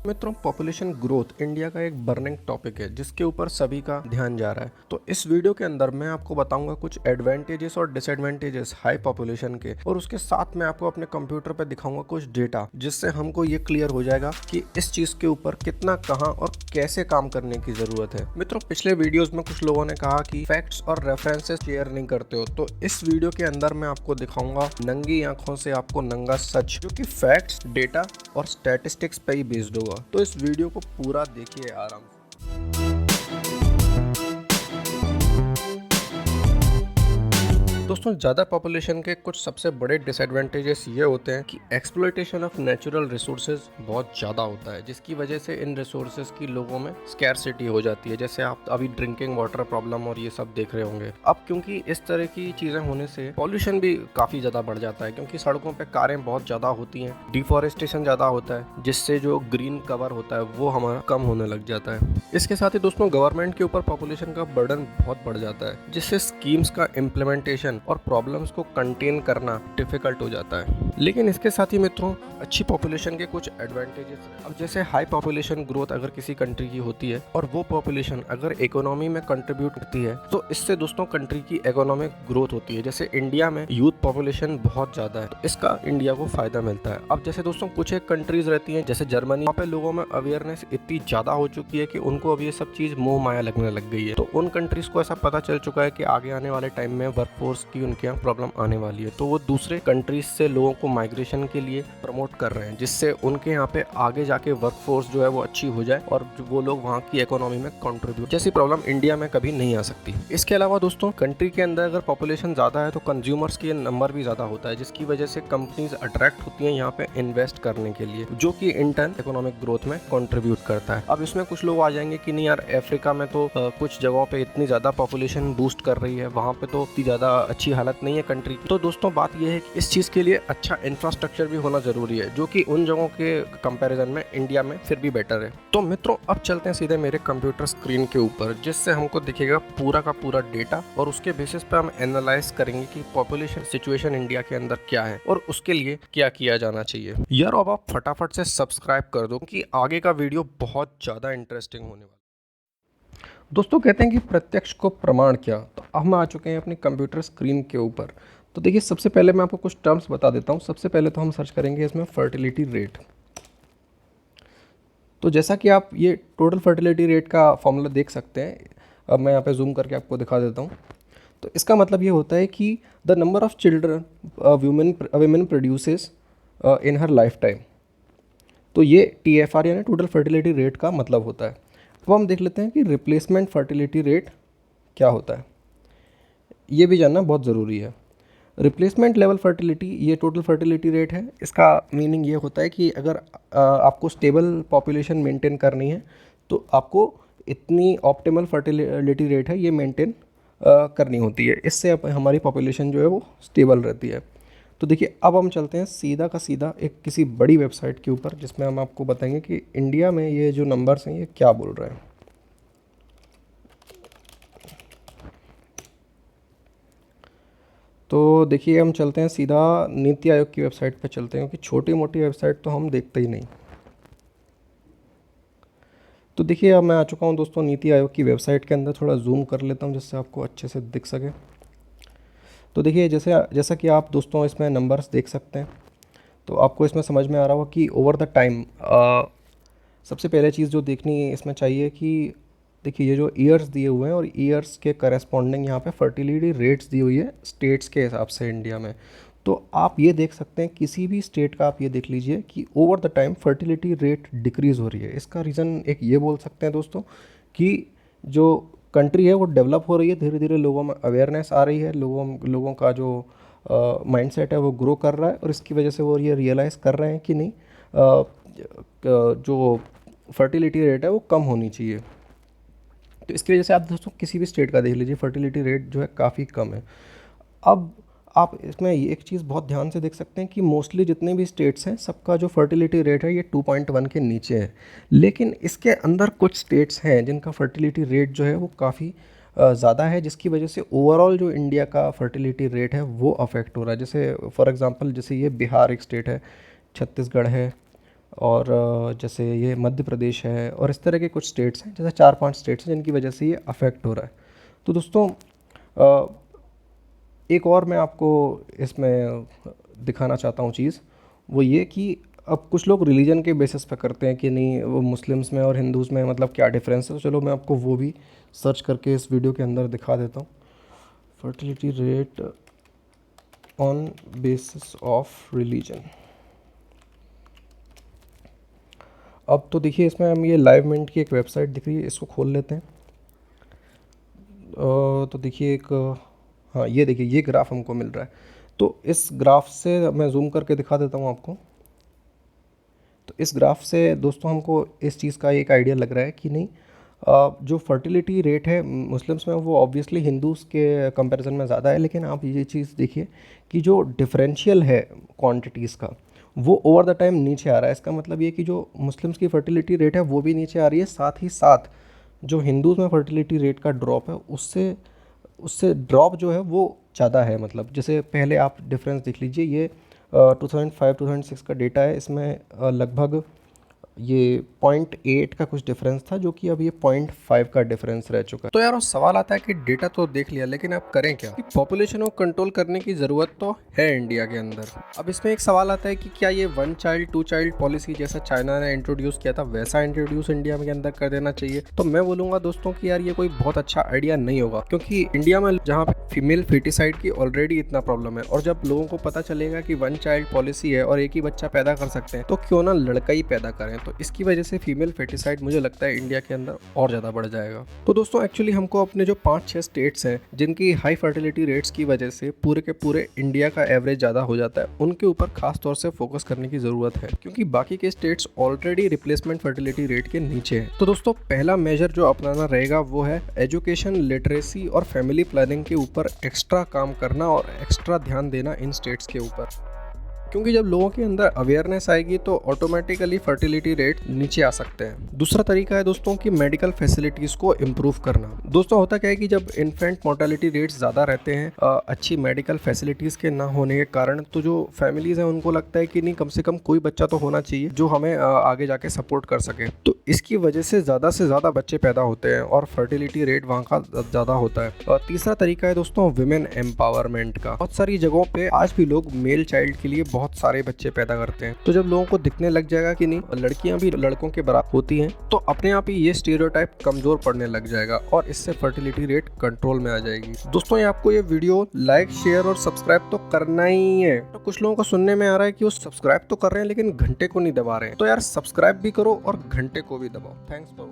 मित्रों, population growth India का एक बर्निंग टॉपिक है जिसके ऊपर सभी का ध्यान जा रहा है। तो इस वीडियो के अंदर मैं आपको बताऊंगा कुछ एडवांटेजेस और डिसएडवांटेजेस हाई पॉपुलेशन के, और उसके साथ मैं आपको अपने कंप्यूटर पर दिखाऊंगा कुछ डेटा जिससे हमको ये क्लियर हो जाएगा कि इस चीज के ऊपर कितना, कहां और कैसे काम करने की जरूरत है। मित्रों, पिछले वीडियोस में कुछ लोगों ने कहा कि फैक्ट्स और रेफरेंसेस शेयर नहीं करते हो, तो इस वीडियो के अंदर मैं आपको दिखाऊंगा नंगी आंखों से आपको नंगा सच, जो कि फैक्ट्स, डेटा और स्टैटिस्टिक्स पे ही बेस्ड होगा। तो इस वीडियो को पूरा देखिए आराम से। दोस्तों, ज़्यादा पॉपुलेशन के कुछ सबसे बड़े डिसएडवांटेजेस ये होते हैं कि एक्सप्लॉयटेशन ऑफ नेचुरल रिसोर्सेज बहुत ज़्यादा होता है, जिसकी वजह से इन रिसोर्सेज की लोगों में स्कैरसिटी हो जाती है। जैसे आप अभी ड्रिंकिंग वाटर प्रॉब्लम और ये सब देख रहे होंगे। अब क्योंकि इस तरह की चीज़ें होने से पॉल्यूशन भी काफ़ी ज़्यादा बढ़ जाता है, क्योंकि सड़कों पर कारें बहुत ज़्यादा होती हैं, डिफॉरेस्टेशन ज़्यादा होता है, जिससे जो ग्रीन कवर होता है वो हमारा कम होने लग जाता है। इसके साथ ही दोस्तों, गवर्नमेंट के ऊपर पॉपुलेशन का बर्डन बहुत बढ़ जाता है, जिससे स्कीम्स का इम्प्लीमेंटेशन और प्रॉब्लम्स को कंटेन करना डिफिकल्ट हो जाता है। लेकिन इसके साथ ही मित्रों, अच्छी पॉपुलेशन के कुछ एडवांटेजेस हैं। अब जैसे हाई पॉपुलेशन ग्रोथ अगर किसी कंट्री की होती है और वो पॉपुलेशन अगर इकोनॉमी में कंट्रीब्यूट करती है, तो इससे दोस्तों कंट्री की इकोनॉमिक ग्रोथ होती है। जैसे इंडिया में यूथ पॉपुलेशन बहुत ज्यादा है, तो इसका इंडिया को फायदा मिलता है। अब जैसे दोस्तों कुछ एक कंट्रीज रहती हैं जैसे जर्मनी, वहाँ पे लोगों में अवेयरनेस इतनी ज्यादा हो चुकी है कि उनको अब ये सब चीज मोह माया लगने लग गई है। तो उन कंट्रीज को ऐसा पता चल चुका है कि आगे आने वाले टाइम में वर्कफोर्स की उनके यहाँ प्रॉब्लम आने वाली है, तो वो दूसरे कंट्रीज से लोगों को माइग्रेशन के लिए प्रमोट कर रहे हैं, जिससे उनके यहाँ पे आगे जाके वर्कफोर्स जो है वो अच्छी हो जाए और वो लोग वहाँ की इकोनॉमी में कंट्रीब्यूट, जैसी प्रॉब्लम इंडिया में कभी नहीं आ सकती। इसके अलावा दोस्तों, कंट्री के अंदर अगर पॉपुलेशन ज्यादा है तो कंज्यूमर्स के नंबर भी ज्यादा होता है, जिसकी वजह से कंपनीज अट्रैक्ट होती हैं यहाँ पे इन्वेस्ट करने के लिए, जो कि इन टर्न इकोनॉमिक ग्रोथ में कंट्रीब्यूट करता है। अब इसमें कुछ लोग आ जाएंगे कि नहीं यार, अफ्रीका में तो कुछ जगहों पे इतनी ज्यादा पॉपुलेशन बूस्ट कर रही है, वहाँ पे तो इतनी ज्यादा अच्छी हालत नहीं है कंट्री की। तो दोस्तों बात यह है कि इस चीज के लिए अच्छा इंफ्रास्ट्रक्चर भी होना जरूरी है, जो कि उन जगहों के कंपैरिजन में इंडिया में फिर भी बेटर है। तो मित्रों, अब चलते हैं सीधे मेरे कंप्यूटर स्क्रीन के ऊपर, जिससे हमको दिखेगा पूरा का पूरा डेटा, और उसके बेसिस पे हम एनालाइज करेंगे कि पॉपुलेशन सिचुएशन इंडिया के अंदर क्या है और उसके लिए क्या किया जाना चाहिए। यार अब आप फटाफट से सब्सक्राइब कर दो कि आगे का वीडियो बहुत ज्यादा इंटरेस्टिंग होने वाला है। दोस्तों, कहते हैं कि प्रत्यक्ष को प्रमाण क्या, तो हम आ चुके हैं अपनी कंप्यूटर स्क्रीन के ऊपर। तो देखिए, सबसे पहले मैं आपको कुछ टर्म्स बता देता हूँ। सबसे पहले तो हम सर्च करेंगे इसमें फर्टिलिटी रेट। तो जैसा कि आप ये टोटल फर्टिलिटी रेट का फॉर्मूला देख सकते हैं, अब मैं यहाँ पे जूम करके आपको दिखा देता हूँ। तो इसका मतलब ये होता है कि the number of children women produces in her life time. तो ये TFR यानी टोटल फर्टिलिटी रेट का मतलब होता है। अब हम देख लेते हैं कि रिप्लेसमेंट फर्टिलिटी रेट क्या होता है, ये भी जानना बहुत ज़रूरी है। रिप्लेसमेंट लेवल फर्टिलिटी ये टोटल फर्टिलिटी रेट है। इसका मीनिंग ये होता है कि अगर आपको स्टेबल पॉपुलेशन मेंटेन करनी है तो आपको इतनी ऑप्टिमल फर्टिलिटी रेट है ये मेंटेन करनी होती है, इससे हमारी पॉपुलेशन जो है वो स्टेबल रहती है। तो देखिए, अब हम चलते हैं सीधा का सीधा एक किसी बड़ी वेबसाइट के ऊपर, जिसमें हम आपको बताएंगे कि इंडिया में ये जो नंबर्स हैं ये क्या बोल रहे हैं। तो देखिए, हम चलते हैं सीधा नीति आयोग की वेबसाइट पे चलते हैं, क्योंकि छोटी मोटी वेबसाइट तो हम देखते ही नहीं। तो देखिए, अब मैं आ चुका हूँ दोस्तों नीति आयोग की वेबसाइट के अंदर। थोड़ा जूम कर लेता हूँ जिससे आपको अच्छे से दिख सके। तो देखिए, जैसा कि आप दोस्तों इसमें नंबर्स देख सकते हैं, तो आपको इसमें समझ में आ रहा होगा कि ओवर द टाइम सबसे पहले चीज़ जो देखनी इसमें चाहिए कि देखिए, ये जो ईयर्स दिए हुए हैं और ईयर्स के करस्पॉन्डिंग यहाँ पे फर्टिलिटी रेट्स दी हुई है स्टेट्स के हिसाब से इंडिया में। तो आप ये देख सकते हैं, किसी भी स्टेट का आप ये देख लीजिए कि over the time fertility rate decrease हो रही है। इसका रीज़न एक ये बोल सकते हैं दोस्तों कि जो कंट्री है वो डेवलप हो रही है, धीरे धीरे लोगों में अवेयरनेस आ रही है, लोगों का जो माइंडसेट है वो ग्रो कर रहा है, और इसकी वजह से वो ये रियलाइज़ कर रहे हैं कि नहीं, जो फर्टिलिटी रेट है वो कम होनी चाहिए। तो इसकी वजह से आप दोस्तों किसी भी स्टेट का देख लीजिए, फर्टिलिटी रेट जो है काफ़ी कम है। अब आप इसमें ये एक चीज़ बहुत ध्यान से देख सकते हैं कि मोस्टली जितने भी स्टेट्स हैं सबका जो फर्टिलिटी रेट है ये 2.1 के नीचे है, लेकिन इसके अंदर कुछ स्टेट्स हैं जिनका फर्टिलिटी रेट जो है वो काफ़ी ज़्यादा है, जिसकी वजह से ओवरऑल जो इंडिया का फर्टिलिटी रेट है वो अफेक्ट हो रहा है। जैसे फॉर एग्जांपल, जैसे ये बिहार एक स्टेट है, छत्तीसगढ़ है, और जैसे ये मध्य प्रदेश है और इस तरह के कुछ स्टेट्स हैं, जैसे 4-5 स्टेट्स हैं जिनकी वजह से ये अफेक्ट हो रहा है। तो दोस्तों एक और मैं आपको इसमें दिखाना चाहता हूँ चीज़, वो ये कि अब कुछ लोग रिलीजन के बेसिस पे करते हैं कि नहीं वो मुस्लिम्स में और हिंदूज़ में मतलब क्या डिफरेंस है। तो चलो मैं आपको वो भी सर्च करके इस वीडियो के अंदर दिखा देता हूँ। Fertility rate on basis of religion. अब तो देखिए इसमें हम ये लाइव मिंट की एक वेबसाइट दिख रही है, इसको खोल लेते हैं। तो देखिए एक हाँ ये देखिए ये ग्राफ हमको मिल रहा है। तो इस ग्राफ से मैं जूम करके दिखा देता हूँ आपको। तो इस ग्राफ से दोस्तों हमको इस चीज़ का एक आइडिया लग रहा है कि नहीं जो फर्टिलिटी रेट है मुस्लिम्स में वो ऑब्वियसली हिंदूज़ के कंपैरिजन में ज़्यादा है, लेकिन आप ये चीज़ देखिए कि जो डिफरेंशियल है क्वांटिटीज़ का वो ओवर द टाइम नीचे आ रहा है। इसका मतलब ये कि जो मुस्लिम्स की फर्टिलिटी रेट है वो भी नीचे आ रही है, साथ ही साथ जो हिंदूज़ में फर्टिलिटी रेट का ड्रॉप है उससे उससे ड्रॉप जो है वो ज़्यादा है। मतलब जैसे पहले आप डिफरेंस देख लीजिए, ये 2005-2006 का डेटा है, इसमें लगभग ये 0.8 का कुछ डिफरेंस था, जो कि अब ये 0.5 का डिफरेंस रह चुका है। तो यार वो सवाल आता है कि डेटा तो देख लिया लेकिन अब करें क्या? पॉपुलेशन को कंट्रोल करने की ज़रूरत तो है इंडिया के अंदर। अब इसमें एक सवाल आता है कि क्या ये 1 चाइल्ड 2 चाइल्ड पॉलिसी जैसा चाइना ने इंट्रोड्यूस किया था वैसा इंट्रोड्यूस इंडिया के अंदर कर देना चाहिए? तो मैं बोलूँगा दोस्तों कि यार ये कोई बहुत अच्छा आइडिया नहीं होगा, क्योंकि इंडिया में जहाँ पे फीमेल फेटिसाइड की ऑलरेडी इतना प्रॉब्लम है, और जब लोगों को पता चलेगा कि 1 चाइल्ड पॉलिसी है और एक ही बच्चा पैदा कर सकते हैं, तो क्यों ना लड़का ही पैदा करें। तो इसकी वजह से फीमेल फेटिसाइड मुझे लगता है इंडिया के अंदर और ज़्यादा बढ़ जाएगा। तो दोस्तों एक्चुअली हमको अपने जो 5-6 स्टेट्स हैं जिनकी हाई फर्टिलिटी रेट्स की वजह से पूरे के पूरे इंडिया का एवरेज ज़्यादा हो जाता है, उनके ऊपर खास तौर से फोकस करने की ज़रूरत है, क्योंकि बाकी के states already replacement fertility rate के नीचे हैं। तो दोस्तों पहला मेजर जो अपनाना रहेगा वो है एजुकेशन, लिटरेसी और फैमिली प्लानिंग के ऊपर एक्स्ट्रा काम करना और एक्स्ट्रा ध्यान देना इन स्टेट्स के ऊपर, क्योंकि जब लोगों के अंदर अवेयरनेस आएगी तो ऑटोमेटिकली फर्टिलिटी रेट नीचे आ सकते हैं। दूसरा तरीका है दोस्तों कि मेडिकल फैसिलिटीज़ को इम्प्रूव करना। दोस्तों होता क्या है कि जब इन्फेंट मोर्टेलिटी रेट्स ज़्यादा रहते हैं अच्छी मेडिकल फैसिलिटीज़ के ना होने के कारण, तो जो फैमिलीज़ हैं उनको लगता है कि नहीं कम से कम कोई बच्चा तो होना चाहिए जो हमें आगे जाके सपोर्ट कर सके। तो इसकी वजह से ज़्यादा बच्चे पैदा होते हैं और फर्टिलिटी रेट वहाँ का ज़्यादा होता है। और तीसरा तरीका है दोस्तों विमेन एम्पावरमेंट का। बहुत सारी जगहों पे आज भी लोग मेल चाइल्ड के लिए बहुत सारे बच्चे पैदा करते हैं। तो जब लोगों को दिखने लग जाएगा कि नहीं लड़कियां भी लड़कों के बराबर होती हैं, तो अपने आप ही ये स्टीरियोटाइप कमजोर पड़ने लग जाएगा और इससे फर्टिलिटी रेट कंट्रोल में आ जाएगी। दोस्तों आपको ये वीडियो लाइक, शेयर और सब्सक्राइब तो करना ही है। तो कुछ लोगों को सुनने में आ रहा है कि वो सब्सक्राइब तो कर रहे हैं लेकिन घंटे को नहीं दबा रहे हैं, तो यार सब्सक्राइब भी करो और घंटे को भी दबाओ। Thanks for